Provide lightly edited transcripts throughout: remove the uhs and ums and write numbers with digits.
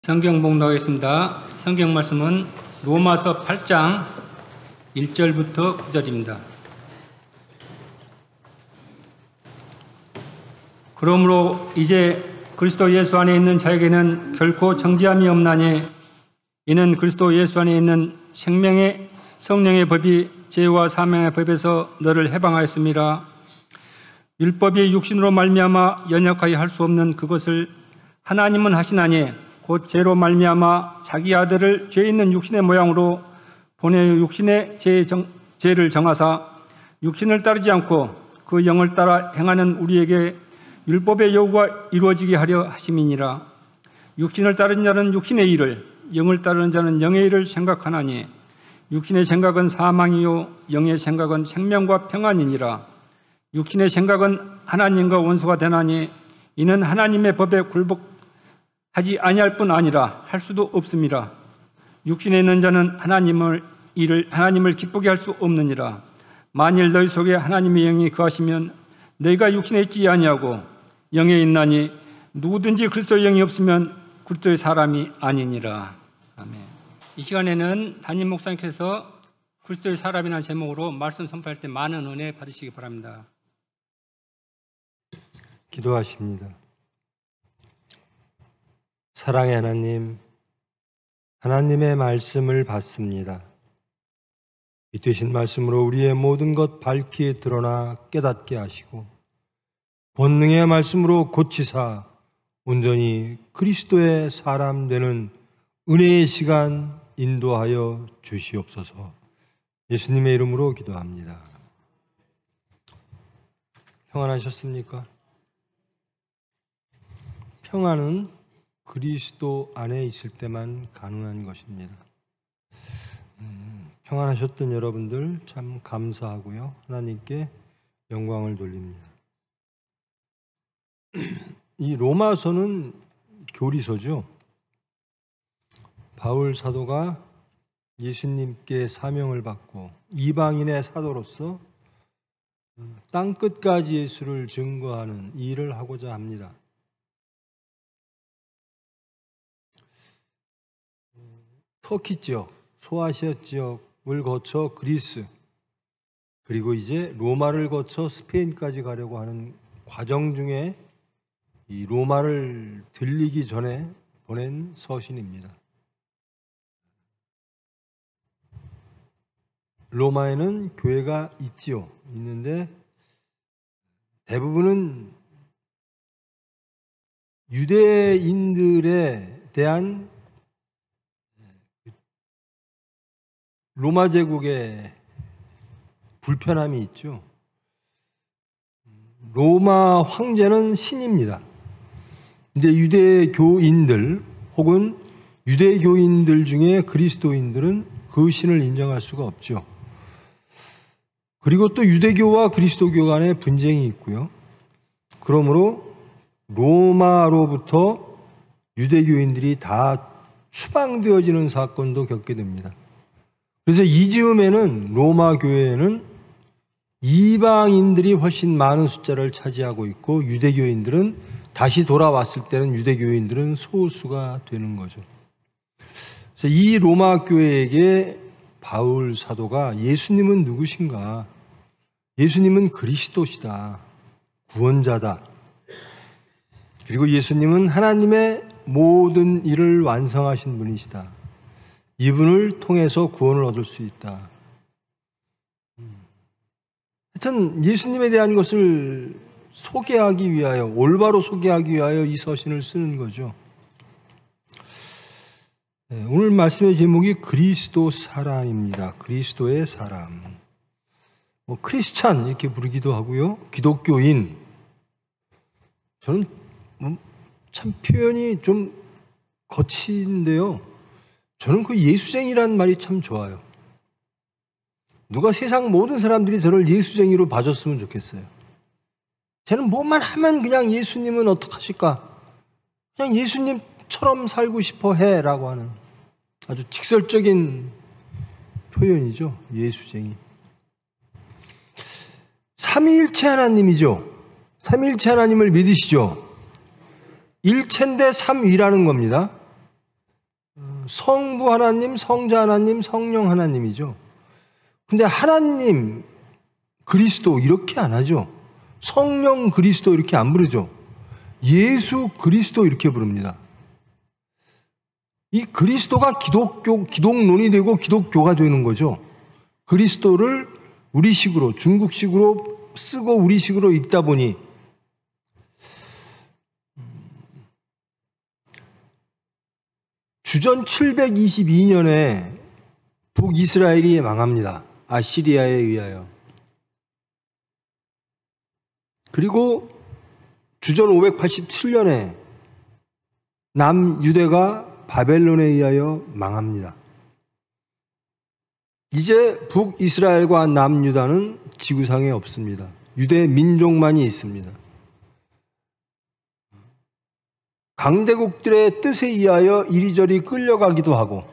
성경 봉독하겠습니다. 성경 말씀은 로마서 8장 1절부터 9절입니다. 그러므로 이제 그리스도 예수 안에 있는 자에게는 결코 정죄함이 없나니 이는 그리스도 예수 안에 있는 생명의 성령의 법이 죄와 사망의 법에서 너를 해방하였습니다. 율법이 육신으로 말미암아 연약하게 할 수 없는 그것을 하나님은 하시나니 곧 죄로 말미암아 자기 아들을 죄 있는 육신의 모양으로 보내어 육신의 죄를 정하사 육신을 따르지 않고 그 영을 따라 행하는 우리에게 율법의 요구가 이루어지게 하려 하심이니라. 육신을 따르는 자는 육신의 일을, 영을 따르는 자는 영의 일을 생각하나니 육신의 생각은 사망이요 영의 생각은 생명과 평안이니라. 육신의 생각은 하나님과 원수가 되나니 이는 하나님의 법에 굴복하지 아니할 뿐 아니라 할 수도 없습니다. 육신에 있는 자는 하나님을 기쁘게 할 수 없느니라. 만일 너희 속에 하나님의 영이 거하시면 너희가 육신에 있지 아니하고 영에 있나니 누구든지 그리스도의 영이 없으면 그리스도의 사람이 아니니라. 아멘. 이 시간에는 담임 목사님께서 그리스도의 사람이라는 제목으로 말씀 선포할 때 많은 은혜 받으시기 바랍니다. 기도하십니다. 사랑의 하나님, 하나님의 말씀을 받습니다. 이 되신 말씀으로 우리의 모든 것 밝히 드러나 깨닫게 하시고 본능의 말씀으로 고치사 온전히 그리스도의 사람 되는 은혜의 시간 인도하여 주시옵소서. 예수님의 이름으로 기도합니다. 평안하셨습니까? 평안은 그리스도 안에 있을 때만 가능한 것입니다. 평안하셨던 여러분들 참 감사하고요. 하나님께 영광을 돌립니다. 이 로마서는 교리서죠. 바울 사도가 예수님께 사명을 받고 이방인의 사도로서 땅끝까지 예수를 증거하는 일을 하고자 합니다. 터키 지역, 소아시아 지역을 거쳐 그리스, 그리고 이제 로마를 거쳐 스페인까지 가려고 하는 과정 중에 이 로마를 들리기 전에 보낸 서신입니다. 로마에는 교회가 있는데 대부분은 유대인들에 대한 로마 제국의 불편함이 있죠. 로마 황제는 신입니다. 근데 유대교인들 혹은 유대교인들 중에 그리스도인들은 그 신을 인정할 수가 없죠. 그리고 또 유대교와 그리스도교 간에 분쟁이 있고요. 그러므로 로마로부터 유대교인들이 다 추방되어지는 사건도 겪게 됩니다. 그래서 이즈음에는 로마 교회에는 이방인들이 훨씬 많은 숫자를 차지하고 있고 유대교인들은 다시 돌아왔을 때는 유대교인들은 소수가 되는 거죠. 그래서 이 로마 교회에게 바울 사도가 예수님은 누구신가? 예수님은 그리스도시다. 구원자다. 그리고 예수님은 하나님의 모든 일을 완성하신 분이시다. 이분을 통해서 구원을 얻을 수 있다. 하여튼 예수님에 대한 것을 소개하기 위하여, 올바로 소개하기 위하여 이 서신을 쓰는 거죠. 오늘 말씀의 제목이 그리스도 사람입니다. 그리스도의 사람. 크리스찬 이렇게 부르기도 하고요. 기독교인. 저는 참 표현이 좀 거친데요. 저는 그 예수쟁이라는 말이 참 좋아요. 누가 세상 모든 사람들이 저를 예수쟁이로 봐줬으면 좋겠어요. 쟤는 뭐만 하면 그냥 예수님은 어떡하실까? 그냥 예수님처럼 살고 싶어 해라고 하는 아주 직설적인 표현이죠. 예수쟁이. 삼위일체 하나님이죠. 삼위일체 하나님을 믿으시죠? 일체인데 삼위라는 겁니다. 성부 하나님, 성자 하나님, 성령 하나님이죠. 근데 하나님 그리스도 이렇게 안 하죠. 성령 그리스도 이렇게 안 부르죠. 예수 그리스도 이렇게 부릅니다. 이 그리스도가 기독론이 되고 기독교가 되는 거죠. 그리스도를 우리식으로, 중국식으로 쓰고 우리식으로 읽다 보니 주전 722년에 북이스라엘이 망합니다. 아시리아에 의하여. 그리고 주전 587년에 남유대가 바벨론에 의하여 망합니다. 이제 북이스라엘과 남유다는 지구상에 없습니다. 유대 민족만이 있습니다. 강대국들의 뜻에 의하여 이리저리 끌려가기도 하고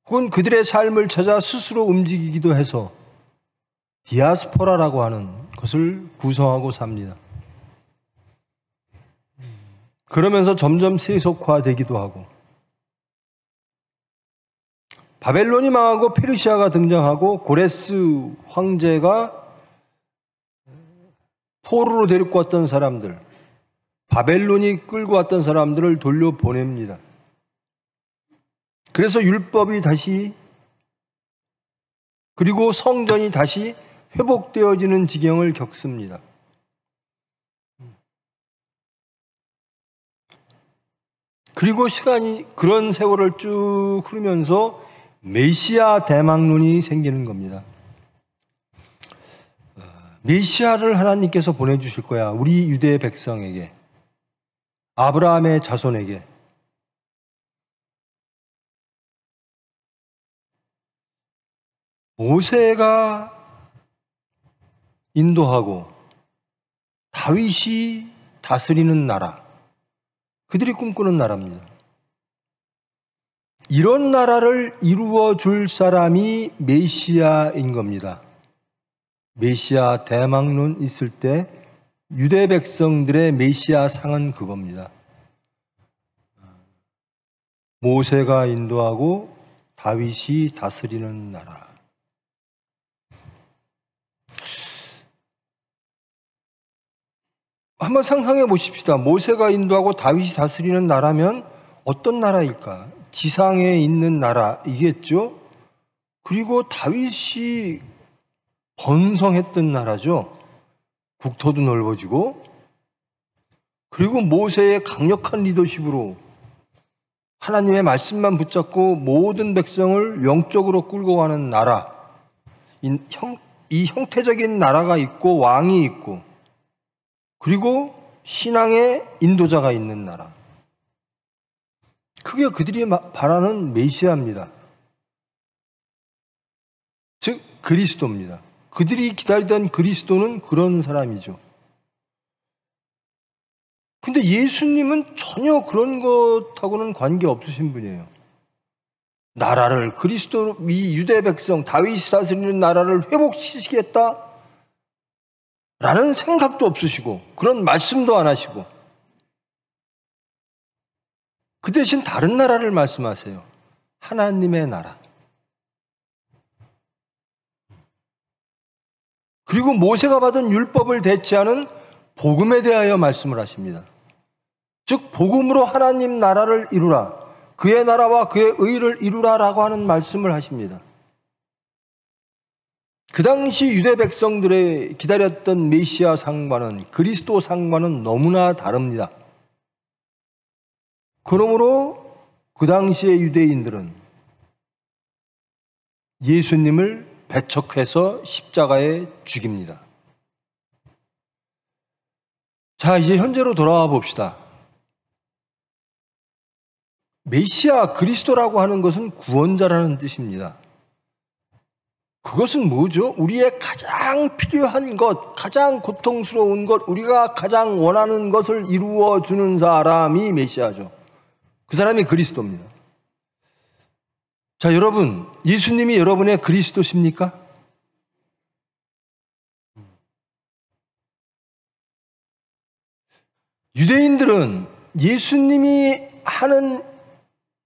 혹은 그들의 삶을 찾아 스스로 움직이기도 해서 디아스포라라고 하는 것을 구성하고 삽니다. 그러면서 점점 세속화되기도 하고 바벨론이 망하고 페르시아가 등장하고 고레스 황제가 포로로 데리고 왔던 사람들, 바벨론이 끌고 왔던 사람들을 돌려보냅니다. 그래서 율법이 다시, 그리고 성전이 다시 회복되어지는 지경을 겪습니다. 그리고 시간이, 그런 세월을 쭉 흐르면서 메시아 대망론이 생기는 겁니다. 메시아를 하나님께서 보내주실 거야. 우리 유대 백성에게, 아브라함의 자손에게. 모세가 인도하고 다윗이 다스리는 나라, 그들이 꿈꾸는 나라입니다. 이런 나라를 이루어 줄 사람이 메시아인 겁니다. 메시아 대망론 있을 때 유대 백성들의 메시아 상은 그겁니다. 모세가 인도하고 다윗이 다스리는 나라. 한번 상상해 보십시다. 모세가 인도하고 다윗이 다스리는 나라면 어떤 나라일까? 지상에 있는 나라이겠죠? 그리고 다윗이 번성했던 나라죠. 국토도 넓어지고, 그리고 모세의 강력한 리더십으로 하나님의 말씀만 붙잡고 모든 백성을 영적으로 끌고 가는 나라, 이 형태적인 나라가 있고 왕이 있고, 그리고 신앙의 인도자가 있는 나라. 그게 그들이 바라는 메시아입니다. 즉 그리스도입니다. 그들이 기다리던 그리스도는 그런 사람이죠. 근데 예수님은 전혀 그런 것하고는 관계 없으신 분이에요. 나라를, 그리스도, 이 유대 백성, 다윗이 다스리는 나라를 회복시키겠다 라는 생각도 없으시고 그런 말씀도 안 하시고, 그 대신 다른 나라를 말씀하세요. 하나님의 나라. 그리고 모세가 받은 율법을 대체하는 복음에 대하여 말씀을 하십니다. 즉 복음으로 하나님 나라를 이루라, 그의 나라와 그의 의를 이루라라고 하는 말씀을 하십니다. 그 당시 유대 백성들의 기다렸던 메시아 상과는, 그리스도 상과는 너무나 다릅니다. 그러므로 그 당시의 유대인들은 예수님을 배척해서 십자가에 죽입니다. 자, 이제 현재로 돌아와 봅시다. 메시아, 그리스도라고 하는 것은 구원자라는 뜻입니다. 그것은 뭐죠? 우리의 가장 필요한 것, 가장 고통스러운 것, 우리가 가장 원하는 것을 이루어주는 사람이 메시아죠. 그 사람이 그리스도입니다. 자, 여러분, 예수님이 여러분의 그리스도십니까? 유대인들은 예수님이 하는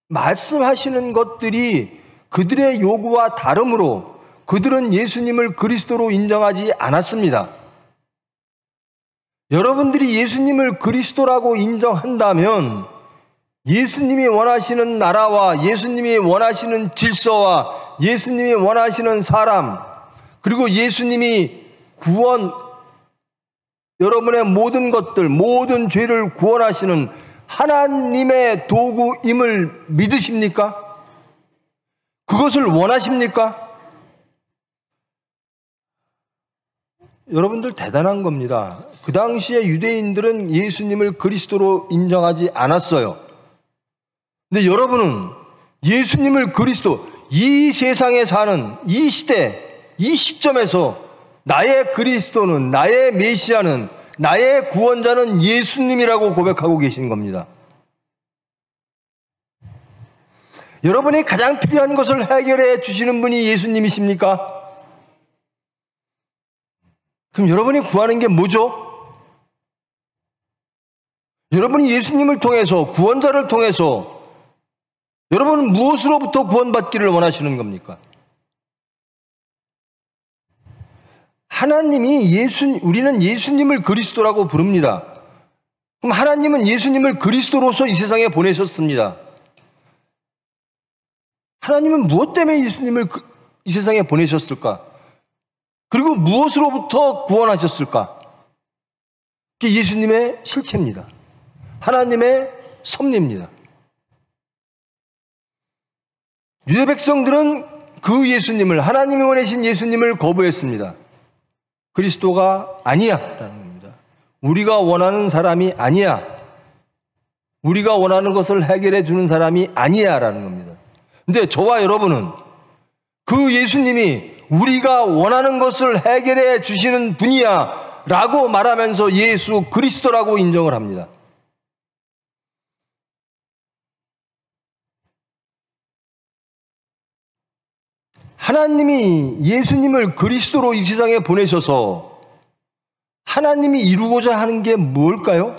말씀하시는 것들이 그들의 요구와 다르므로 그들은 예수님을 그리스도로 인정하지 않았습니다. 여러분들이 예수님을 그리스도라고 인정한다면 예수님이 원하시는 나라와 예수님이 원하시는 질서와 예수님이 원하시는 사람, 그리고 예수님이 구원, 여러분의 모든 것들, 모든 죄를 구원하시는 하나님의 도구임을 믿으십니까? 그것을 원하십니까? 여러분들 대단한 겁니다. 그 당시에 유대인들은 예수님을 그리스도로 인정하지 않았어요. 근데 여러분은 예수님을 그리스도, 이 세상에 사는 이 시대, 이 시점에서 나의 그리스도는, 나의 메시아는, 나의 구원자는 예수님이라고 고백하고 계신 겁니다. 여러분이 가장 필요한 것을 해결해 주시는 분이 예수님이십니까? 그럼 여러분이 구하는 게 뭐죠? 여러분이 예수님을 통해서, 구원자를 통해서 여러분은 무엇으로부터 구원받기를 원하시는 겁니까? 하나님이 우리는 예수님을 그리스도라고 부릅니다. 그럼 하나님은 예수님을 그리스도로서 이 세상에 보내셨습니다. 하나님은 무엇 때문에 예수님을 이 세상에 보내셨을까? 그리고 무엇으로부터 구원하셨을까? 그게 예수님의 실체입니다. 하나님의 섭리입니다. 유대 백성들은 그 예수님을, 하나님이 원하신 예수님을 거부했습니다. 그리스도가 아니야 라는 겁니다. 우리가 원하는 사람이 아니야. 우리가 원하는 것을 해결해 주는 사람이 아니야 라는 겁니다. 근데 저와 여러분은 그 예수님이 우리가 원하는 것을 해결해 주시는 분이야 라고 말하면서 예수 그리스도라고 인정을 합니다. 하나님이 예수님을 그리스도로 이 세상에 보내셔서 하나님이 이루고자 하는 게 뭘까요?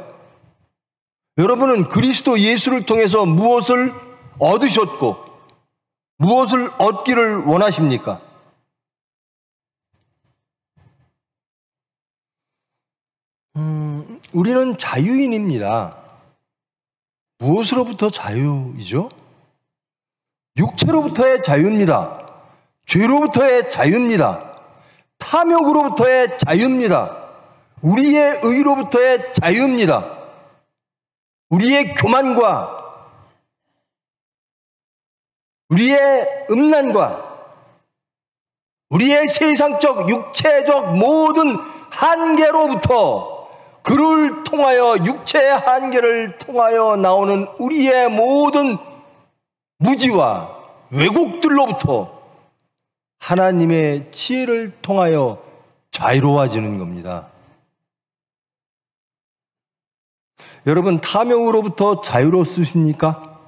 여러분은 그리스도 예수를 통해서 무엇을 얻으셨고 무엇을 얻기를 원하십니까? 우리는 자유인입니다. 무엇으로부터 자유이죠? 육체로부터의 자유입니다. 죄로부터의 자유입니다. 탐욕으로부터의 자유입니다. 우리의 의로부터의 자유입니다. 우리의 교만과 우리의 음란과 우리의 세상적 육체적 모든 한계로부터, 그를 통하여, 육체의 한계를 통하여 나오는 우리의 모든 무지와 왜곡들로부터 하나님의 지혜를 통하여 자유로워지는 겁니다. 여러분, 탐욕으로부터 자유로우십니까?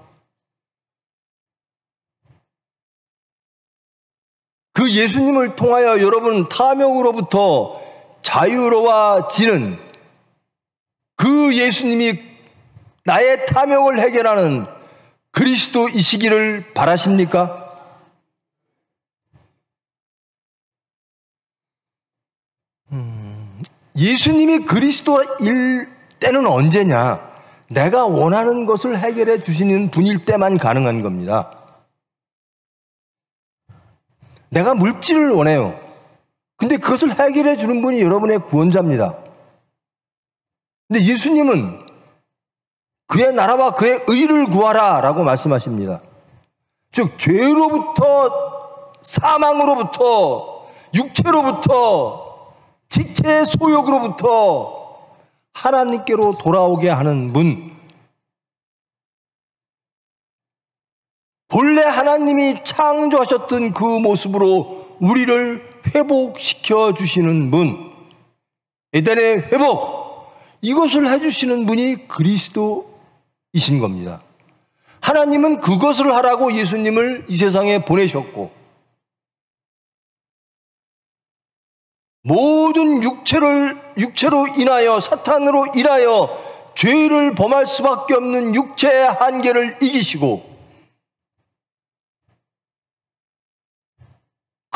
그 예수님을 통하여 여러분 탐욕으로부터 자유로워지는 그 예수님이 나의 탐욕을 해결하는 그리스도이시기를 바라십니까? 예수님이 그리스도일 때는 언제냐? 내가 원하는 것을 해결해 주시는 분일 때만 가능한 겁니다. 내가 물질을 원해요. 근데 그것을 해결해 주는 분이 여러분의 구원자입니다. 근데 예수님은 그의 나라와 그의 의를 구하라 라고 말씀하십니다. 즉 죄로부터, 사망으로부터, 육체로부터, 지체의 소욕으로부터 하나님께로 돌아오게 하는 분, 본래 하나님이 창조하셨던 그 모습으로 우리를 회복시켜 주시는 분, 에덴의 회복, 이것을 해주시는 분이 그리스도이신 겁니다. 하나님은 그것을 하라고 예수님을 이 세상에 보내셨고, 모든 육체로 인하여, 사탄으로 인하여 죄를 범할 수밖에 없는 육체의 한계를 이기시고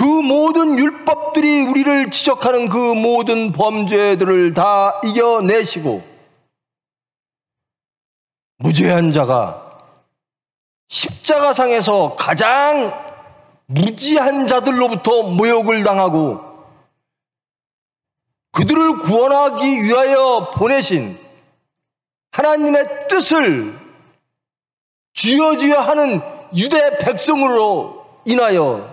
그 모든 율법들이 우리를 지적하는 그 모든 범죄들을 다 이겨내시고 무죄한 자가 십자가상에서 가장 무지한 자들로부터 모욕을 당하고 그들을 구원하기 위하여 보내신 하나님의 뜻을 쥐어쥐어 하는 유대 백성으로 인하여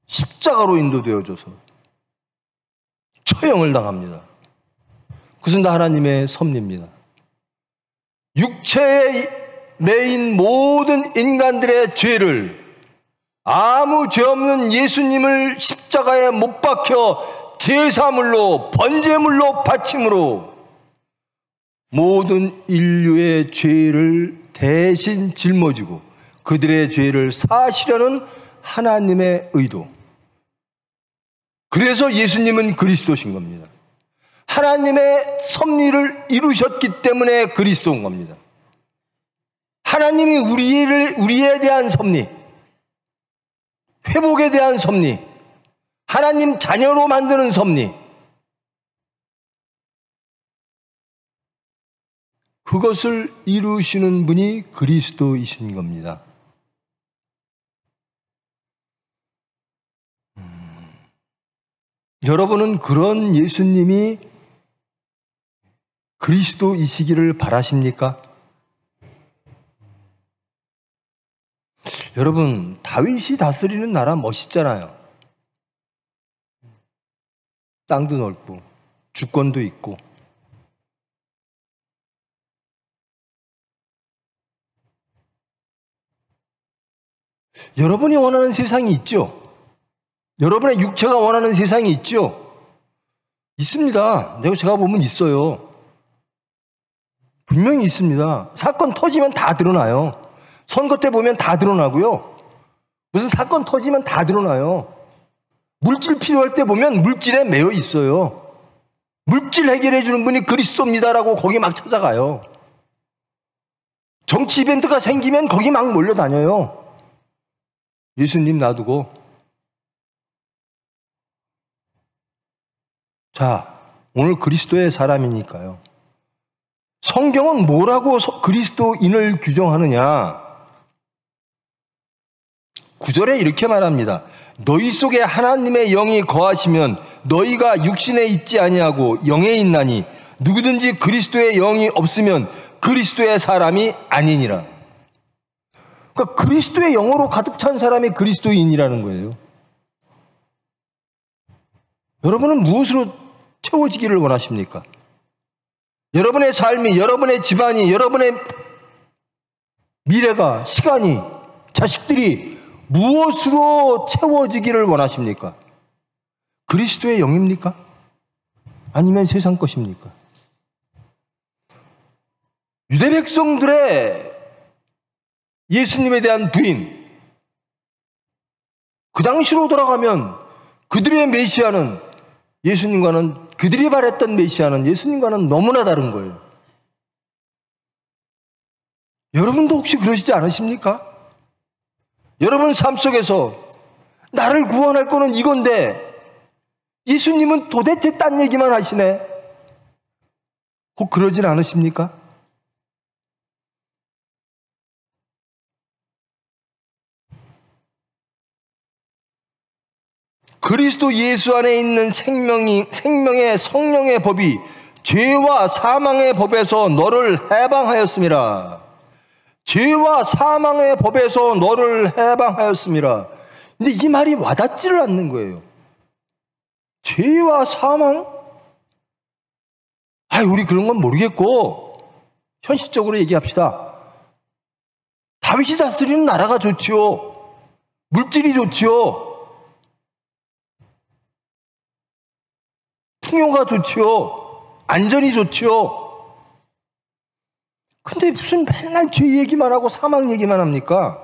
십자가로 인도되어져서 처형을 당합니다. 그것은 다 하나님의 섭리입니다. 육체에 매인 모든 인간들의 죄를 아무 죄 없는 예수님을 십자가에 못 박혀 제사물로 번제물로 바침으로 모든 인류의 죄를 대신 짊어지고 그들의 죄를 사하시려는 하나님의 의도. 그래서 예수님은 그리스도신 겁니다. 하나님의 섭리를 이루셨기 때문에 그리스도인 겁니다. 하나님이 우리에 대한 섭리, 회복에 대한 섭리, 하나님 자녀로 만드는 섭리, 그것을 이루시는 분이 그리스도이신 겁니다. 여러분은 그런 예수님이 그리스도이시기를 바라십니까? 여러분, 다윗이 다스리는 나라 멋있잖아요. 땅도 넓고 주권도 있고. 여러분이 원하는 세상이 있죠? 여러분의 육체가 원하는 세상이 있죠? 있습니다. 제가 보면 있어요. 분명히 있습니다. 사건 터지면 다 드러나요. 선거 때 보면 다 드러나고요. 무슨 사건 터지면 다 드러나요. 물질 필요할 때 보면 물질에 매여 있어요. 물질 해결해 주는 분이 그리스도입니다라고 거기 막 찾아가요. 정치 이벤트가 생기면 거기 막 몰려다녀요. 예수님 놔두고. 자, 오늘 그리스도의 사람이니까요. 성경은 뭐라고 그리스도인을 규정하느냐? 9절에 이렇게 말합니다. 너희 속에 하나님의 영이 거하시면 너희가 육신에 있지 아니하고 영에 있나니 누구든지 그리스도의 영이 없으면 그리스도의 사람이 아니니라. 그러니까 그리스도의 영으로 가득 찬 사람이 그리스도인이라는 거예요. 여러분은 무엇으로 채워지기를 원하십니까? 여러분의 삶이, 여러분의 집안이, 여러분의 미래가, 시간이, 자식들이 무엇으로 채워지기를 원하십니까? 그리스도의 영입니까? 아니면 세상 것입니까? 유대 백성들의 예수님에 대한 부인, 그 당시로 돌아가면 그들의 메시아는 예수님과는, 그들이 바랬던 메시아는 예수님과는 너무나 다른 거예요. 여러분도 혹시 그러시지 않으십니까? 여러분 삶 속에서 나를 구원할 거는 이건데 예수님은 도대체 딴 얘기만 하시네. 혹 그러진 않으십니까? 그리스도 예수 안에 있는 생명의 성령의 법이 죄와 사망의 법에서 너를 해방하였음이라. 죄와 사망의 법에서 너를 해방하였음이라. 근데 이 말이 와닿지를 않는 거예요. 죄와 사망? 우리 그런 건 모르겠고 현실적으로 얘기합시다. 다윗이 다스리는 나라가 좋지요. 물질이 좋지요. 풍요가 좋지요. 안전이 좋지요. 근데 무슨 맨날 죄 얘기만 하고 사망 얘기만 합니까?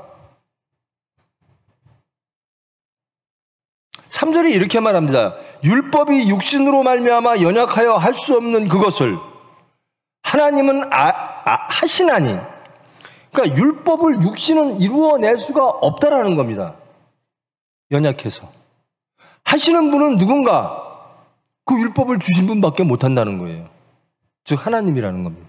3절에 이렇게 말합니다. 율법이 육신으로 말미암아 연약하여 할 수 없는 그것을 하나님은 하시나니. 그러니까 율법을 육신은 이루어낼 수가 없다라는 겁니다. 연약해서. 하시는 분은 누군가? 그 율법을 주신 분밖에 못한다는 거예요. 즉 하나님이라는 겁니다.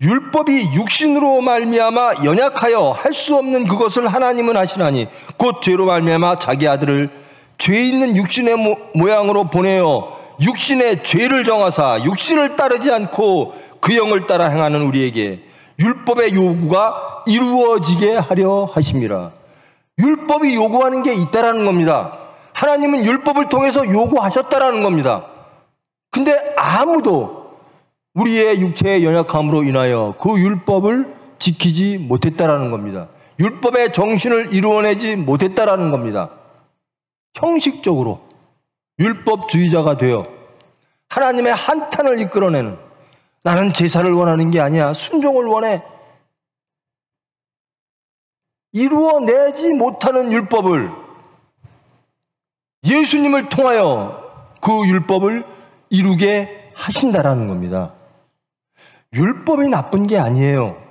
율법이 육신으로 말미암아 연약하여 할 수 없는 그것을 하나님은 하시나니 곧 죄로 말미암아 자기 아들을 죄 있는 육신의 모양으로 보내어 육신의 죄를 정하사 육신을 따르지 않고 그 영을 따라 행하는 우리에게 율법의 요구가 이루어지게 하려 하심이라. 율법이 요구하는 게 있다라는 겁니다. 하나님은 율법을 통해서 요구하셨다라는 겁니다. 근데 아무도 우리의 육체의 연약함으로 인하여 그 율법을 지키지 못했다라는 겁니다. 율법의 정신을 이루어내지 못했다라는 겁니다. 형식적으로 율법주의자가 되어 하나님의 한탄을 이끌어내는, 나는 제사를 원하는 게 아니야, 순종을 원해, 이루어내지 못하는 율법을 예수님을 통하여 그 율법을 이루게 하신다라는 겁니다. 율법이 나쁜 게 아니에요.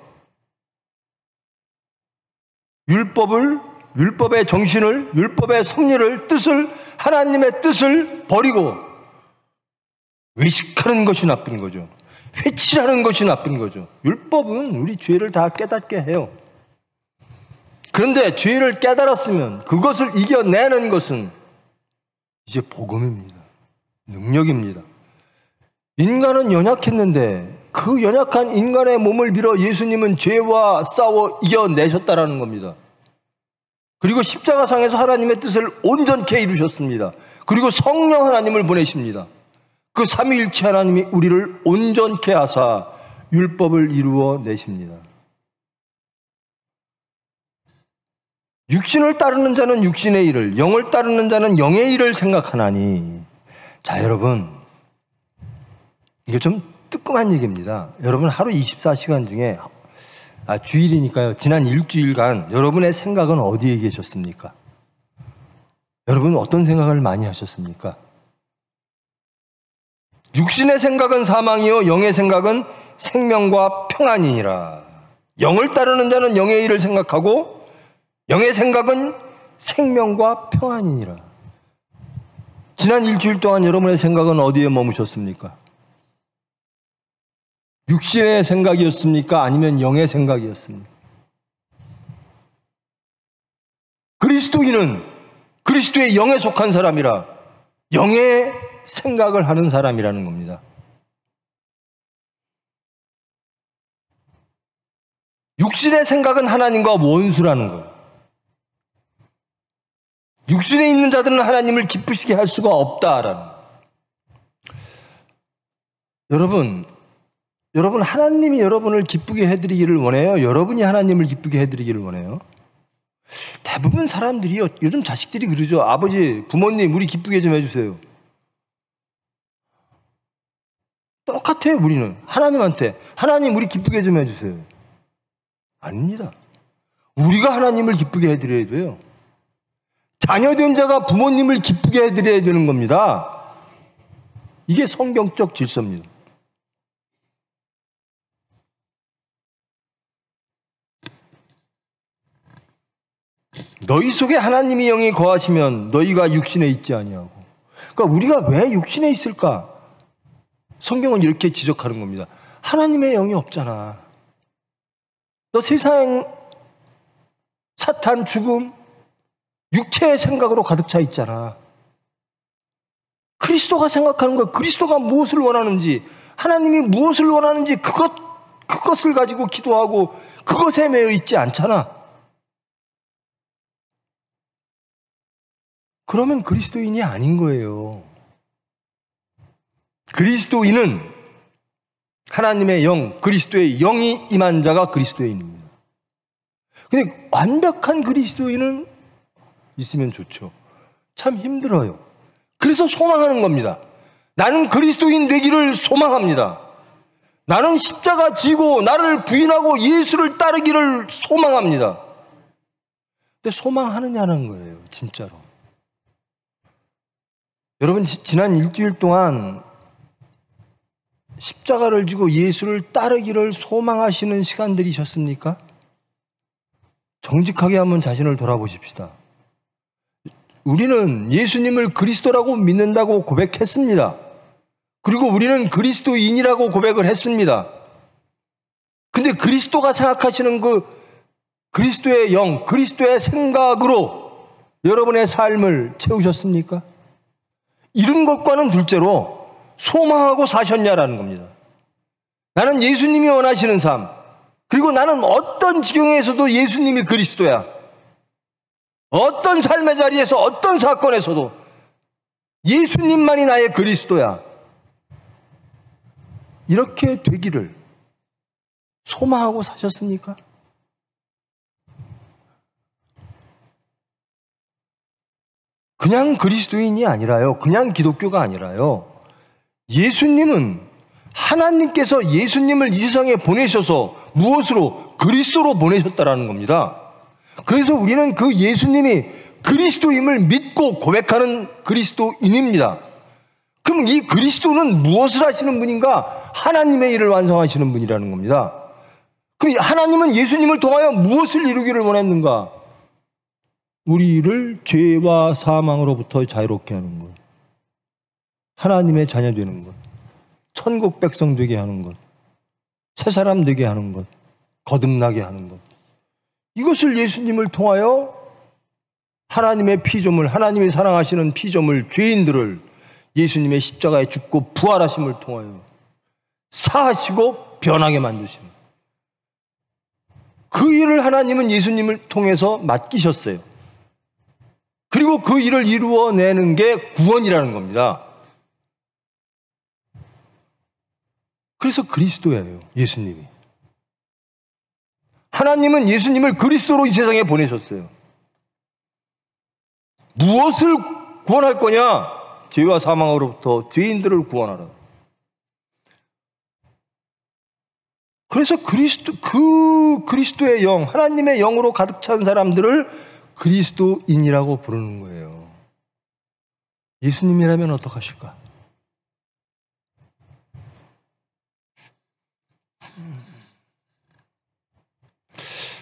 율법의 정신을, 율법의 섭리를, 뜻을, 하나님의 뜻을 버리고 외식하는 것이 나쁜 거죠. 회칠하는 것이 나쁜 거죠. 율법은 우리 죄를 다 깨닫게 해요. 그런데 죄를 깨달았으면 그것을 이겨내는 것은 이제 복음입니다. 능력입니다. 인간은 연약했는데 그 연약한 인간의 몸을 빌어 예수님은 죄와 싸워 이겨내셨다라는 겁니다. 그리고 십자가상에서 하나님의 뜻을 온전케 이루셨습니다. 그리고 성령 하나님을 보내십니다. 그 삼위일체 하나님이 우리를 온전케 하사 율법을 이루어 내십니다. 육신을 따르는 자는 육신의 일을, 영을 따르는 자는 영의 일을 생각하나니. 자, 여러분, 이게 좀 뜨끔한 얘기입니다. 여러분 하루 24시간 중에 주일이니까요, 지난 일주일간 여러분의 생각은 어디에 계셨습니까? 여러분 어떤 생각을 많이 하셨습니까? 육신의 생각은 사망이요 영의 생각은 생명과 평안이니라. 영을 따르는 자는 영의 일을 생각하고 영의 생각은 생명과 평안이니라. 지난 일주일 동안 여러분의 생각은 어디에 머무셨습니까? 육신의 생각이었습니까? 아니면 영의 생각이었습니까? 그리스도인은 그리스도의 영에 속한 사람이라 영의 생각을 하는 사람이라는 겁니다. 육신의 생각은 하나님과 원수라는 거예요. 육신에 있는 자들은 하나님을 기쁘시게 할 수가 없다라는. 여러분 하나님이 여러분을 기쁘게 해드리기를 원해요? 여러분이 하나님을 기쁘게 해드리기를 원해요? 대부분 사람들이요, 요즘 자식들이 그러죠. 아버지, 부모님 우리 기쁘게 좀 해주세요. 똑같아요. 우리는 하나님한테 하나님 우리 기쁘게 좀 해주세요. 아닙니다. 우리가 하나님을 기쁘게 해드려야 돼요. 자녀된 자가 부모님을 기쁘게 해드려야 되는 겁니다. 이게 성경적 질서입니다. 너희 속에 하나님의 영이 거하시면 너희가 육신에 있지 아니하고. 그러니까 우리가 왜 육신에 있을까? 성경은 이렇게 지적하는 겁니다. 하나님의 영이 없잖아. 너 세상, 사탄, 죽음, 육체의 생각으로 가득 차 있잖아. 그리스도가 생각하는 것, 그리스도가 무엇을 원하는지, 하나님이 무엇을 원하는지 그것을 가지고 기도하고 그것에 매여 있지 않잖아. 그러면 그리스도인이 아닌 거예요. 그리스도인은 하나님의 영, 그리스도의 영이 임한 자가 그리스도인입니다. 근데 완벽한 그리스도인은 있으면 좋죠. 참 힘들어요. 그래서 소망하는 겁니다. 나는 그리스도인 되기를 소망합니다. 나는 십자가 지고 나를 부인하고 예수를 따르기를 소망합니다. 근데 소망하느냐는 거예요, 진짜로. 여러분 지난 일주일 동안 십자가를 지고 예수를 따르기를 소망하시는 시간들이셨습니까? 정직하게 한번 자신을 돌아보십시다. 우리는 예수님을 그리스도라고 믿는다고 고백했습니다. 그리고 우리는 그리스도인이라고 고백을 했습니다. 근데 그리스도가 생각하시는 그 그리스도의 영, 그리스도의 생각으로 여러분의 삶을 채우셨습니까? 이런 것과는 둘째로 소망하고 사셨냐라는 겁니다. 나는 예수님이 원하시는 삶, 그리고 나는 어떤 지경에서도 예수님이 그리스도야. 어떤 삶의 자리에서 어떤 사건에서도 예수님만이 나의 그리스도야. 이렇게 되기를 소망하고 사셨습니까? 그냥 그리스도인이 아니라요. 그냥 기독교가 아니라요. 예수님은 하나님께서 예수님을 이 세상에 보내셔서 무엇으로? 그리스도로 보내셨다라는 겁니다. 그래서 우리는 그 예수님이 그리스도임을 믿고 고백하는 그리스도인입니다. 그럼 이 그리스도는 무엇을 하시는 분인가? 하나님의 일을 완성하시는 분이라는 겁니다. 그럼 하나님은 예수님을 통하여 무엇을 이루기를 원했는가? 우리를 죄와 사망으로부터 자유롭게 하는 것, 하나님의 자녀 되는 것, 천국 백성 되게 하는 것, 새 사람 되게 하는 것, 거듭나게 하는 것, 이것을 예수님을 통하여 하나님의 피조물, 하나님이 사랑하시는 피조물, 죄인들을 예수님의 십자가에 죽고 부활하심을 통하여 사하시고 변하게 만드십니다. 그 일을 하나님은 예수님을 통해서 맡기셨어요. 그리고 그 일을 이루어내는 게 구원이라는 겁니다. 그래서 그리스도예요, 예수님이. 하나님은 예수님을 그리스도로 이 세상에 보내셨어요. 무엇을 구원할 거냐? 죄와 사망으로부터 죄인들을 구원하라. 그래서 그리스도의 영, 하나님의 영으로 가득 찬 사람들을 그리스도인이라고 부르는 거예요. 예수님이라면 어떡하실까?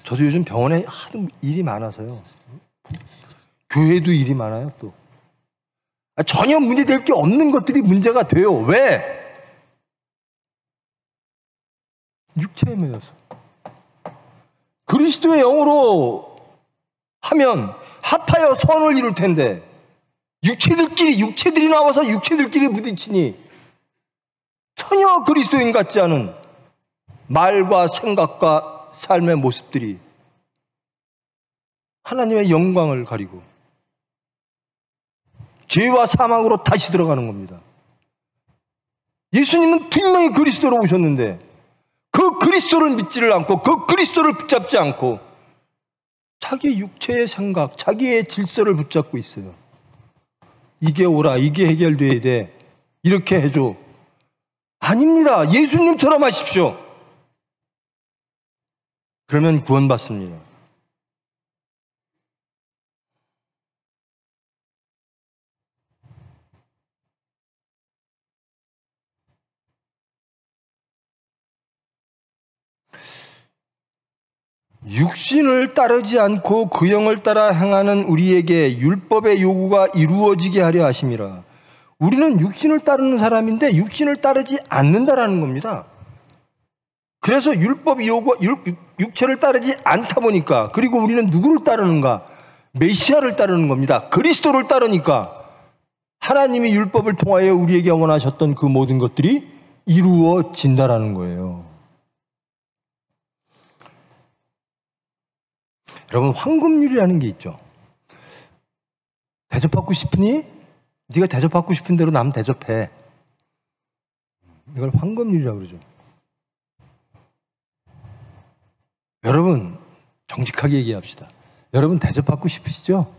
저도 요즘 병원에 하도 일이 많아서요. 교회도 일이 많아요, 또. 전혀 문제될 게 없는 것들이 문제가 돼요. 왜? 육체에 매여서. 그리스도의 영으로 하면 합하여 선을 이룰 텐데 육체들이 나와서 육체들끼리 부딪히니 전혀 그리스도인 같지 않은 말과 생각과 삶의 모습들이 하나님의 영광을 가리고 죄와 사망으로 다시 들어가는 겁니다. 예수님은 분명히 그리스도로 오셨는데 그 그리스도를 믿지를 않고 그 그리스도를 붙잡지 않고 자기 육체의 생각, 자기의 질서를 붙잡고 있어요. 이게 옳아, 이게 해결돼야 돼, 이렇게 해줘. 아닙니다. 예수님처럼 하십시오. 그러면 구원받습니다. 육신을 따르지 않고 그 영을 따라 행하는 우리에게 율법의 요구가 이루어지게 하려 하심이라. 우리는 육신을 따르는 사람인데 육신을 따르지 않는다라는 겁니다. 그래서 율법 요구, 육체를 따르지 않다 보니까, 그리고 우리는 누구를 따르는가? 메시아를 따르는 겁니다. 그리스도를 따르니까 하나님이 율법을 통하여 우리에게 원하셨던 그 모든 것들이 이루어진다라는 거예요. 여러분, 황금률이라는 게 있죠. 대접받고 싶으니 네가 대접받고 싶은 대로 남 대접해. 이걸 황금률이라고 그러죠. 여러분, 정직하게 얘기합시다. 여러분 대접받고 싶으시죠?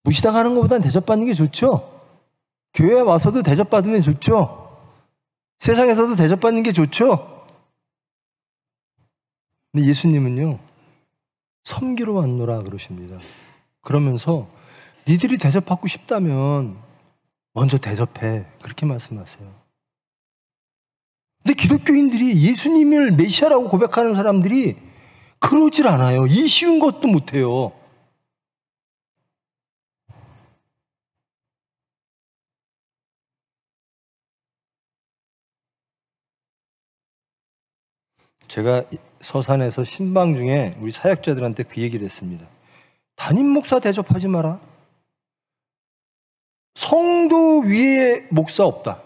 무시당하는 것보단 대접받는 게 좋죠? 교회에 와서도 대접받으면 좋죠? 세상에서도 대접받는 게 좋죠? 근데 예수님은요, 섬기러 왔노라 그러십니다. 그러면서 니들이 대접받고 싶다면 먼저 대접해, 그렇게 말씀하세요. 근데 기독교인들이 예수님을 메시아라고 고백하는 사람들이 그러질 않아요. 이 쉬운 것도 못해요. 제가 서산에서 신방 중에 우리 사역자들한테 그 얘기를 했습니다. 담임 목사 대접하지 마라. 성도 위에 목사 없다.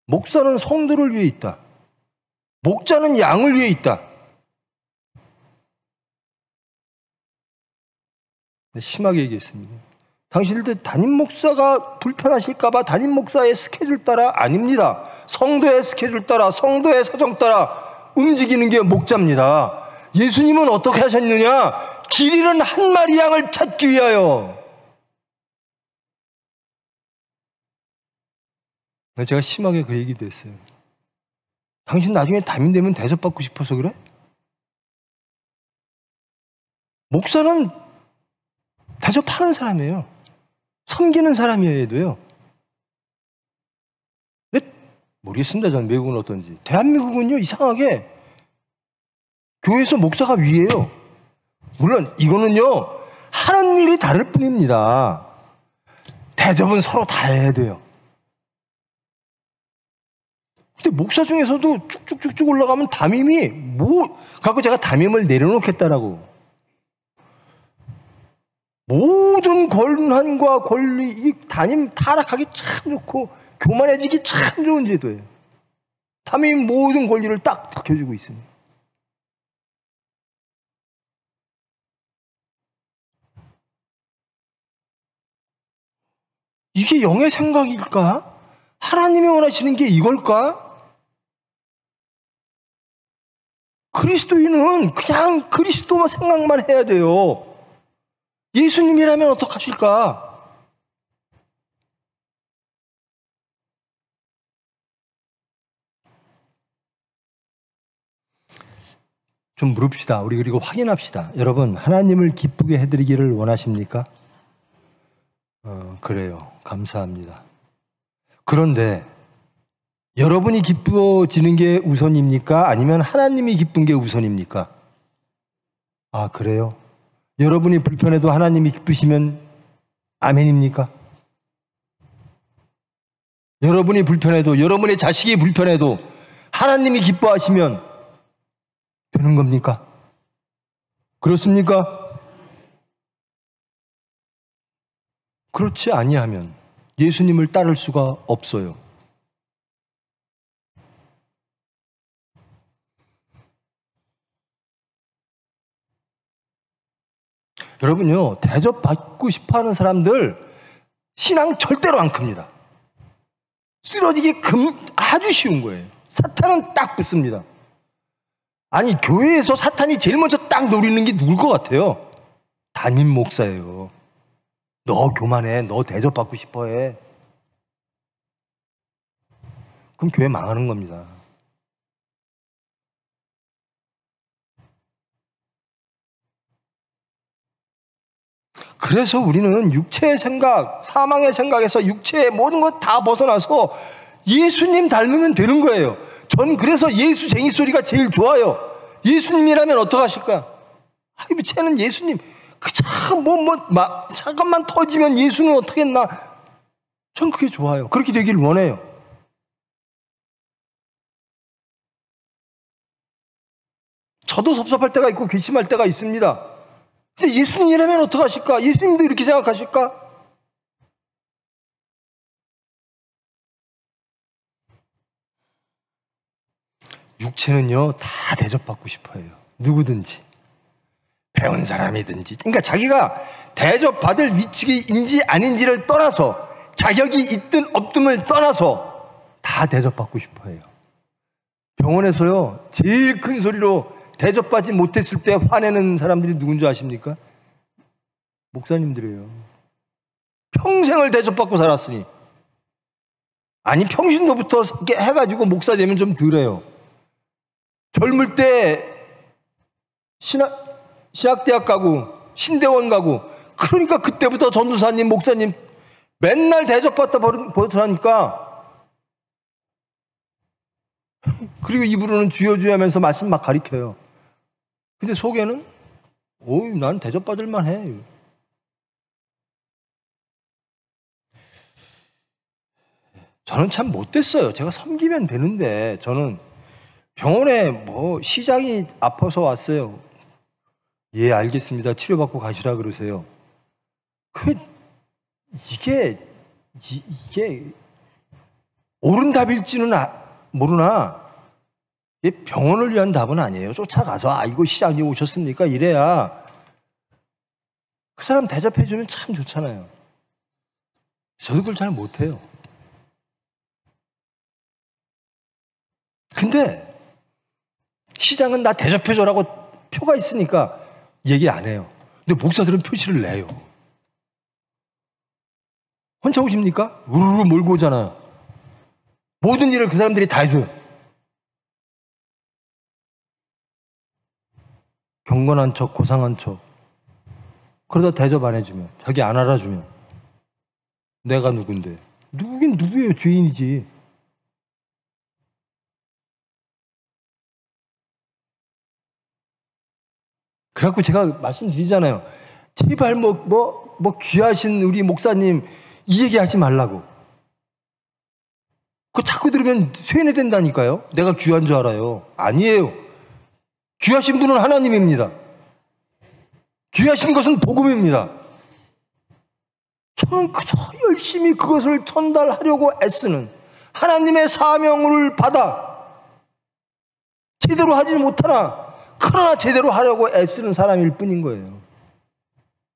목사는 성도를 위해 있다. 목자는 양을 위해 있다. 심하게 얘기했습니다. 당신들 담임 목사가 불편하실까봐 담임 목사의 스케줄 따라 아닙니다. 성도의 스케줄 따라, 성도의 사정 따라 움직이는 게 목자입니다. 예수님은 어떻게 하셨느냐? 길 잃은 한 마리 양을 찾기 위하여. 제가 심하게 그 얘기도 했어요. 당신 나중에 담임 되면 대접받고 싶어서 그래? 목사는 대접하는 사람이에요. 섬기는 사람이어야도요. 근데 모르겠습니다. 저는 미국은 어떤지. 대한민국은요, 이상하게 교회에서 목사가 위에요. 물론 이거는요, 하는 일이 다를 뿐입니다. 대접은 서로 다 해야 돼요. 근데 목사 중에서도 쭉쭉쭉쭉 올라가면 담임이 갖고 제가 담임을 내려놓겠다라고. 모든 권한과 권리, 이 담임 타락하기 참 좋고 교만해지기 참 좋은 제도예요. 담임 모든 권리를 딱 지켜주고 있습니다. 이게 영의 생각일까? 하나님이 원하시는 게 이걸까? 그리스도인은 그냥 그리스도만 생각만 해야 돼요. 예수님이라면 어떡하실까? 좀 물읍시다. 우리 그리고 확인합시다. 여러분, 하나님을 기쁘게 해드리기를 원하십니까? 그래요. 감사합니다. 그런데 여러분이 기뻐지는 게 우선입니까? 아니면 하나님이 기쁜 게 우선입니까? 아, 그래요? 여러분이 불편해도 하나님이 기쁘시면 아멘입니까? 여러분이 불편해도, 여러분의 자식이 불편해도 하나님이 기뻐하시면 되는 겁니까? 그렇습니까? 그렇지 아니하면 예수님을 따를 수가 없어요. 여러분요, 대접받고 싶어하는 사람들 신앙 절대로 안 큽니다. 쓰러지기 아주 쉬운 거예요. 사탄은 딱 붙습니다. 아니, 교회에서 사탄이 제일 먼저 딱 노리는 게 누굴 것 같아요? 담임 목사예요. 너 교만해. 너 대접받고 싶어해. 그럼 교회 망하는 겁니다. 그래서 우리는 육체의 생각, 사망의 생각에서 육체의 모든 것 다 벗어나서 예수님 닮으면 되는 거예요. 전 그래서 예수쟁이 소리가 제일 좋아요. 예수님이라면 어떡하실까? 아이고, 쟤는 예수님, 사건만 터지면 예수는 어떻겠나? 전 그게 좋아요. 그렇게 되길 원해요. 저도 섭섭할 때가 있고 괘씸할 때가 있습니다. 근데 예수님이라면 어떡하실까? 예수님도 이렇게 생각하실까? 육체는요, 다 대접받고 싶어요. 누구든지. 배운 사람이든지. 그러니까 자기가 대접받을 위치인지 아닌지를 떠나서, 자격이 있든 없든을 떠나서 다 대접받고 싶어해요. 병원에서요, 제일 큰 소리로 대접받지 못했을 때 화내는 사람들이 누군지 아십니까? 목사님들이에요. 평생을 대접받고 살았으니. 아니, 평신도부터 해가지고 목사 되면 좀 덜해요. 젊을 때 신학대학 가고 신대원 가고, 그러니까 그때부터 전도사님, 목사님 맨날 대접받다 버릇하니까. 그리고 입으로는 주여 주여 하면서 말씀 막 가리켜요. 근데 속에는 난 대접받을 만해. 저는 참 못됐어요. 제가 섬기면 되는데 저는 병원에 뭐 시장이 아파서 왔어요. 예, 알겠습니다. 치료받고 가시라 그러세요. 이게 옳은 답일지는 모르나 이게 병원을 위한 답은 아니에요. 쫓아가서 이거 시장에 오셨습니까? 이래야 그 사람 대접해주면 참 좋잖아요. 저도 그걸 잘 못해요. 근데 시장은 나 대접해줘라고 표가 있으니까 얘기 안 해요. 근데 목사들은 표시를 내요. 혼자 오십니까? 우르르 몰고 오잖아요. 모든 일을 그 사람들이 다 해줘요. 경건한 척, 고상한 척. 그러다 대접 안 해주면, 자기 안 알아주면 내가 누군데? 누구긴 누구예요? 죄인이지. 그래갖고 제가 말씀드리잖아요. 제발 귀하신 우리 목사님 이 얘기 하지 말라고. 그거 자꾸 들으면 쇠뇌된다니까요. 내가 귀한 줄 알아요. 아니에요. 귀하신 분은 하나님입니다. 귀하신 것은 복음입니다. 저는 그저 열심히 그것을 전달하려고 애쓰는 하나님의 사명을 받아 제대로 하지 못하나 그러나 제대로 하려고 애쓰는 사람일 뿐인 거예요.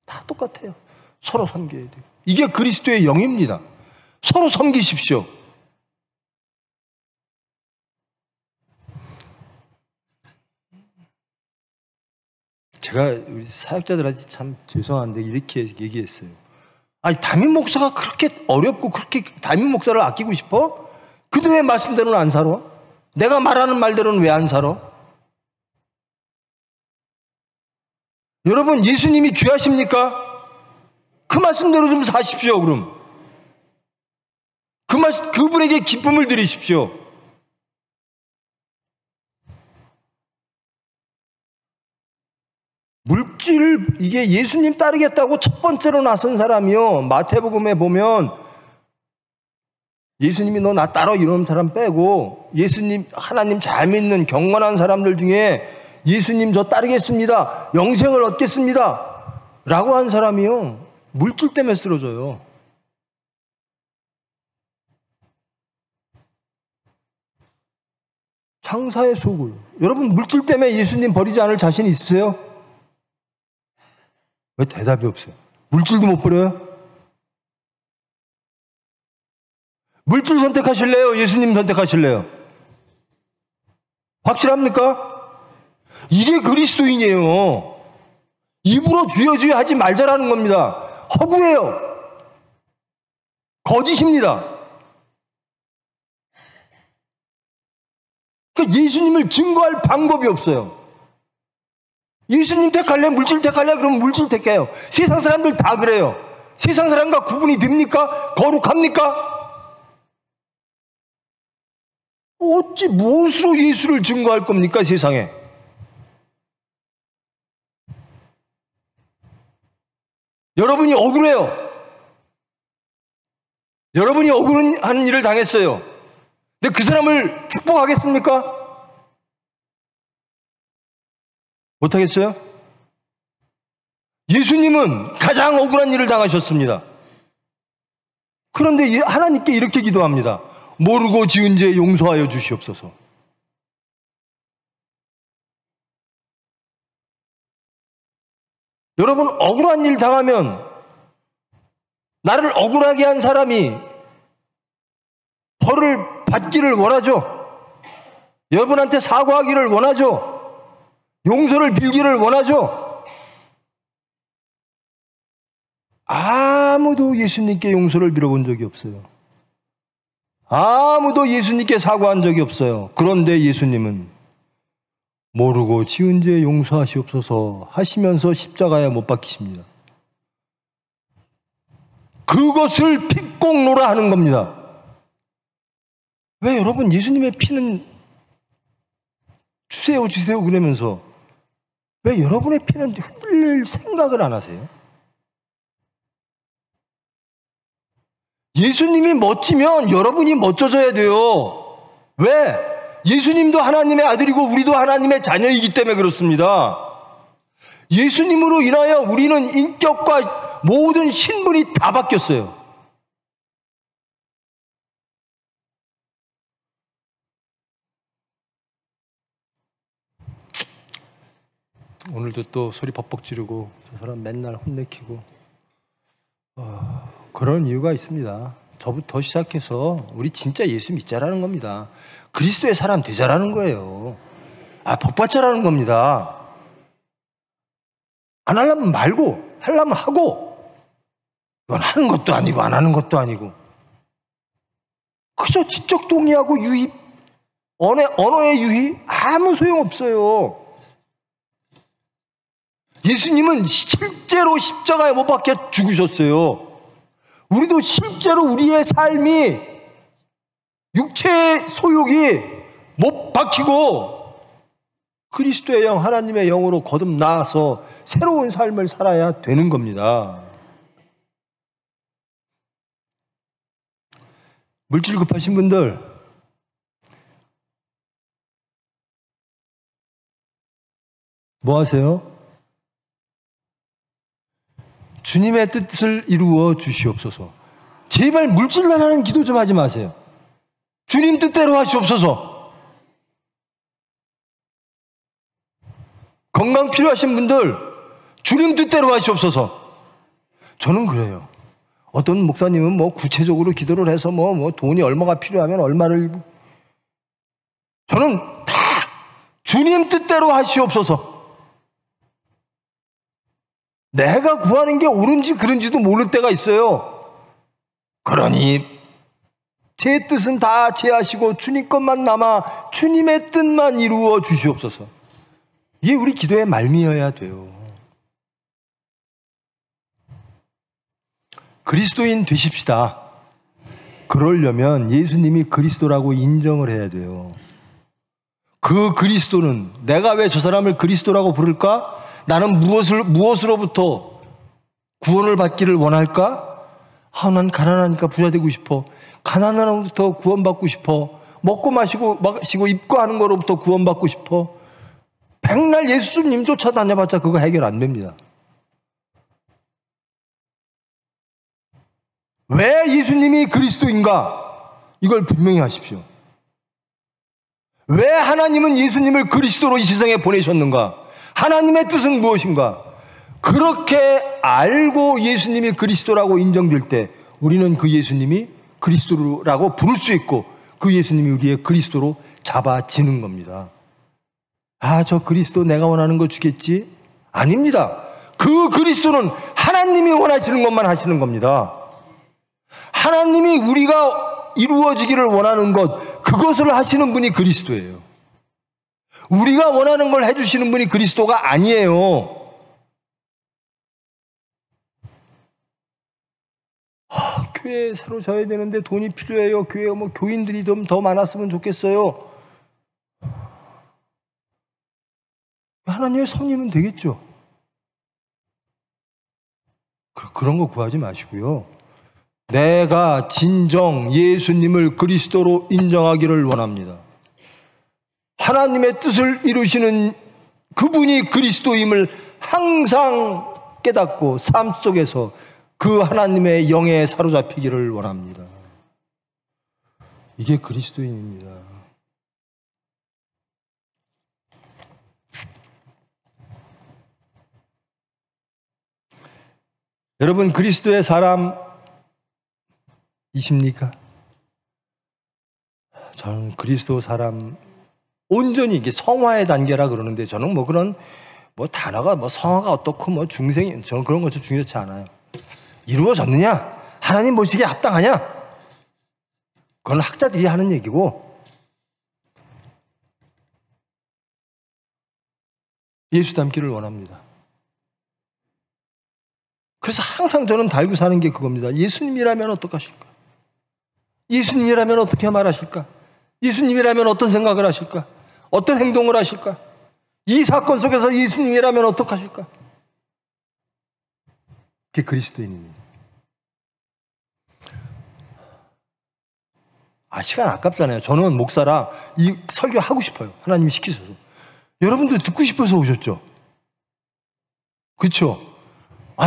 다 똑같아요. 서로 섬겨야 돼요. 이게 그리스도의 영입니다. 서로 섬기십시오. 제가 우리 사역자들한테 참 죄송한데 이렇게 얘기했어요. 아니, 담임 목사가 그렇게 어렵고 그렇게 담임 목사를 아끼고 싶어? 근데 왜 말씀대로는 안 살아? 내가 말하는 말대로는 왜 안 살아? 여러분, 예수님이 귀하십니까? 그 말씀대로 좀 사십시오. 그럼 그분에게 기쁨을 드리십시오. 물질, 이게 예수님 따르겠다고 첫 번째로 나선 사람이요, 마태복음에 보면 예수님이 너 나 따라 이런 사람 빼고 예수님, 하나님 잘 믿는 경건한 사람들 중에 예수님 저 따르겠습니다, 영생을 얻겠습니다 라고 한 사람이요, 물질 때문에 쓰러져요. 장사의 속을. 여러분, 물질 때문에 예수님 버리지 않을 자신 있으세요? 왜 대답이 없어요? 물질도 못 버려요? 물질 선택하실래요? 예수님 선택하실래요? 확실합니까? 이게 그리스도인이에요. 입으로 주여 주여 하지 말자라는 겁니다. 허구예요. 거짓입니다. 그러니까 예수님을 증거할 방법이 없어요. 예수님 택할래? 물질 택할래? 그럼 물질 택해요. 세상 사람들 다 그래요. 세상 사람과 구분이 됩니까? 거룩합니까? 어찌 무엇으로 예수를 증거할 겁니까, 세상에? 여러분이 억울해요. 여러분이 억울한 일을 당했어요. 근데 그 사람을 축복하겠습니까? 못하겠어요? 예수님은 가장 억울한 일을 당하셨습니다. 그런데 하나님께 이렇게 기도합니다. 모르고 지은 죄 용서하여 주시옵소서. 여러분, 억울한 일 당하면 나를 억울하게 한 사람이 벌을 받기를 원하죠. 여러분한테 사과하기를 원하죠. 용서를 빌기를 원하죠. 아무도 예수님께 용서를 빌어본 적이 없어요. 아무도 예수님께 사과한 적이 없어요. 그런데 예수님은 모르고 지은 죄 용서하시옵소서 하시면서 십자가에 못 박히십니다. 그것을 픽공로라 하는 겁니다. 왜 여러분, 예수님의 피는 주세요 주세요 그러면서 왜 여러분의 피는 흔들릴 생각을 안 하세요? 예수님이 멋지면 여러분이 멋져져야 돼요. 왜? 예수님도 하나님의 아들이고 우리도 하나님의 자녀이기 때문에 그렇습니다. 예수님으로 인하여 우리는 인격과 모든 신분이 다 바뀌었어요. 오늘도 또 소리 벅벅 지르고 저 사람 맨날 혼내키고 그런 이유가 있습니다. 저부터 시작해서 우리 진짜 예수 믿자라는 겁니다. 그리스도의 사람 되자라는 거예요. 복 받자라는 겁니다. 안 하려면 말고 하려면 하고, 이건 하는 것도 아니고 안 하는 것도 아니고 그저 지적 동의하고 유입, 언어의 유희 아무 소용없어요. 예수님은 실제로 십자가에 못 박혀 죽으셨어요. 우리도 실제로 우리의 삶이 육체의 소욕이 못 박히고 그리스도의 영, 하나님의 영으로 거듭나서 새로운 삶을 살아야 되는 겁니다. 물질 급하신 분들, 뭐 하세요? 주님의 뜻을 이루어 주시옵소서. 제발 물질만 하는 기도 좀 하지 마세요. 주님 뜻대로 하시옵소서. 건강 필요하신 분들, 주님 뜻대로 하시옵소서. 저는 그래요. 어떤 목사님은 뭐 구체적으로 기도를 해서 뭐 돈이 얼마가 필요하면 얼마를, 저는 다 주님 뜻대로 하시옵소서. 내가 구하는 게 옳은지 그른지도 모를 때가 있어요. 그러니 제 뜻은 다 제하시고 주님 것만 남아 주님의 뜻만 이루어 주시옵소서. 이게 우리 기도의 말미여야 돼요. 그리스도인 되십시다. 그러려면 예수님이 그리스도라고 인정을 해야 돼요. 그 그리스도는, 내가 왜 저 사람을 그리스도라고 부를까? 나는 무엇으로부터 구원을 받기를 원할까? 난 가난하니까 부자 되고 싶어. 가난한 것부터 구원받고 싶어. 먹고 마시고 입고 하는 거로부터 구원받고 싶어. 백날 예수님 쫓아다녀봤자 그거 해결 안 됩니다. 왜 예수님이 그리스도인가? 이걸 분명히 하십시오. 왜 하나님은 예수님을 그리스도로 이 세상에 보내셨는가? 하나님의 뜻은 무엇인가? 그렇게 알고 예수님이 그리스도라고 인정될 때 우리는 그 예수님이 그리스도라고 부를 수 있고 그 예수님이 우리의 그리스도로 잡아지는 겁니다. 저 그리스도 내가 원하는 거 주겠지? 아닙니다. 그 그리스도는 하나님이 원하시는 것만 하시는 겁니다. 하나님이 우리가 이루어지기를 원하는 것, 그것을 하시는 분이 그리스도예요. 우리가 원하는 걸 해주시는 분이 그리스도가 아니에요. 교회에 새로 져야 되는데 돈이 필요해요. 교회에 교인들이 좀 더 많았으면 좋겠어요. 하나님의 성님은 되겠죠. 그런 거 구하지 마시고요. 내가 진정 예수님을 그리스도로 인정하기를 원합니다. 하나님의 뜻을 이루시는 그분이 그리스도임을 항상 깨닫고 삶 속에서 그 하나님의 영에 사로잡히기를 원합니다. 이게 그리스도인입니다. 여러분, 그리스도의 사람이십니까? 저는 그리스도 사람, 온전히 이게 성화의 단계라 그러는데 저는 그런 단어가 성화가 어떻고 중생이, 저는 그런 것 좀 중요치 않아요. 이루어졌느냐? 하나님 모시기에 합당하냐? 그건 학자들이 하는 얘기고, 예수 닮기를 원합니다. 그래서 항상 저는 달고 사는 게 그겁니다. 예수님이라면 어떡하실까? 예수님이라면 어떻게 말하실까? 예수님이라면 어떤 생각을 하실까? 어떤 행동을 하실까? 이 사건 속에서 예수님이라면 어떡하실까? 그게 그리스도인입니다. 시간 아깝잖아요. 저는 목사라 이 설교 하고 싶어요. 하나님이 시키셔서. 여러분도 듣고 싶어서 오셨죠? 그렇죠?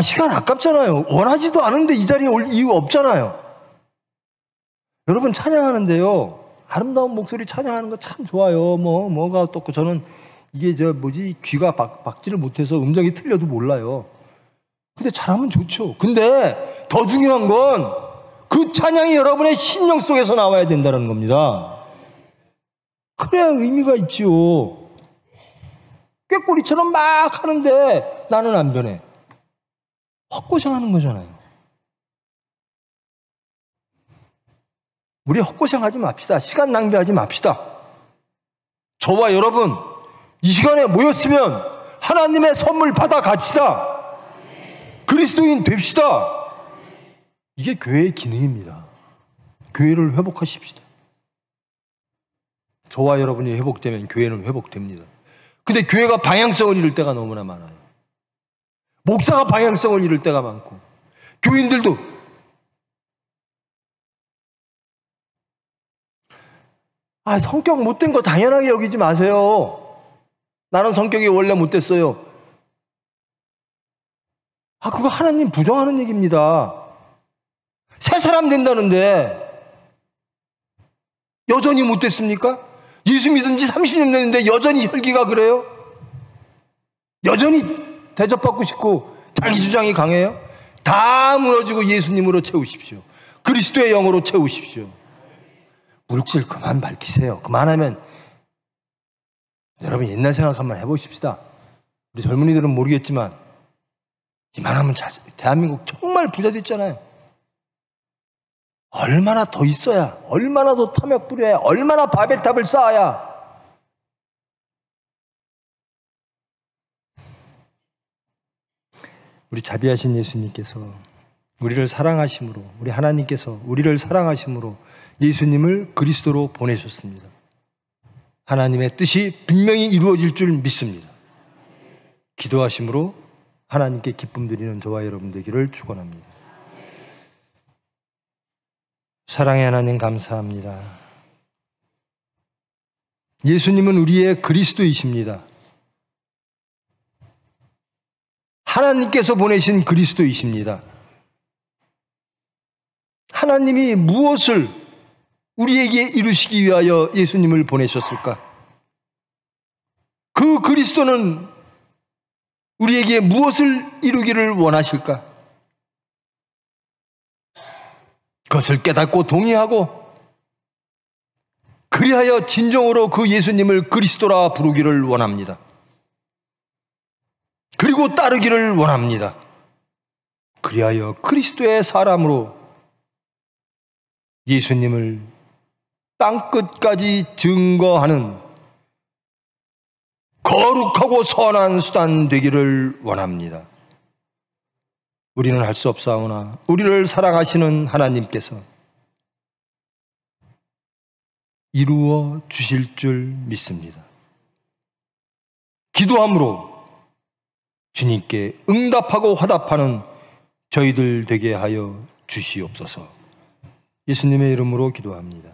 시간 아깝잖아요. 원하지도 않은데 이 자리에 올 이유 없잖아요. 여러분 찬양하는데요, 아름다운 목소리 찬양하는 거 참 좋아요. 뭐가 어떻고, 저는 이게 귀가 박지를 못해서 음정이 틀려도 몰라요. 근데 잘하면 좋죠. 근데 더 중요한 건 그 찬양이 여러분의 심령 속에서 나와야 된다는 겁니다. 그래야 의미가 있지요. 꾀꼬리처럼 막 하는데 나는 안 변해. 헛고생하는 거잖아요. 우리 헛고생하지 맙시다. 시간 낭비하지 맙시다. 저와 여러분 이 시간에 모였으면 하나님의 선물 받아 갑시다. 그리스도인 됩시다. 이게 교회의 기능입니다. 교회를 회복하십시다. 저와 여러분이 회복되면 교회는 회복됩니다. 근데 교회가 방향성을 잃을 때가 너무나 많아요. 목사가 방향성을 잃을 때가 많고, 교인들도 성격 못된 거 당연하게 여기지 마세요. 나는 성격이 원래 못됐어요. 그거 하나님 부정하는 얘기입니다. 새 사람 된다는데 여전히 못됐습니까? 예수 믿은 지 30년 됐는데 여전히 혈기가 그래요? 여전히 대접받고 싶고 자기 주장이 강해요? 다 무너지고 예수님으로 채우십시오. 그리스도의 영으로 채우십시오. 물질 그만 밝히세요. 그만하면, 여러분 옛날 생각 한번 해보십시다. 우리 젊은이들은 모르겠지만 이만하면 대한민국 정말 부자 됐잖아요. 얼마나 더 있어야, 얼마나 더 탐욕 부려야, 얼마나 바벨탑을 쌓아야. 우리 자비하신 예수님께서 우리를 사랑하심으로, 우리 하나님께서 우리를 사랑하심으로 예수님을 그리스도로 보내셨습니다. 하나님의 뜻이 분명히 이루어질 줄 믿습니다. 기도하심으로 하나님께 기쁨 드리는 저와 여러분 되기를 축원합니다. 사랑의 하나님 감사합니다. 예수님은 우리의 그리스도이십니다. 하나님께서 보내신 그리스도이십니다. 하나님이 무엇을 우리에게 이루시기 위하여 예수님을 보내셨을까? 그 그리스도는 우리에게 무엇을 이루기를 원하실까? 그것을 깨닫고 동의하고, 그리하여 진정으로 그 예수님을 그리스도라 부르기를 원합니다. 그리고 따르기를 원합니다. 그리하여 그리스도의 사람으로 예수님을 땅끝까지 증거하는 거룩하고 선한 수단 되기를 원합니다. 우리는 할 수 없사오나 우리를 사랑하시는 하나님께서 이루어 주실 줄 믿습니다. 기도함으로 주님께 응답하고 화답하는 저희들 되게 하여 주시옵소서. 예수님의 이름으로 기도합니다.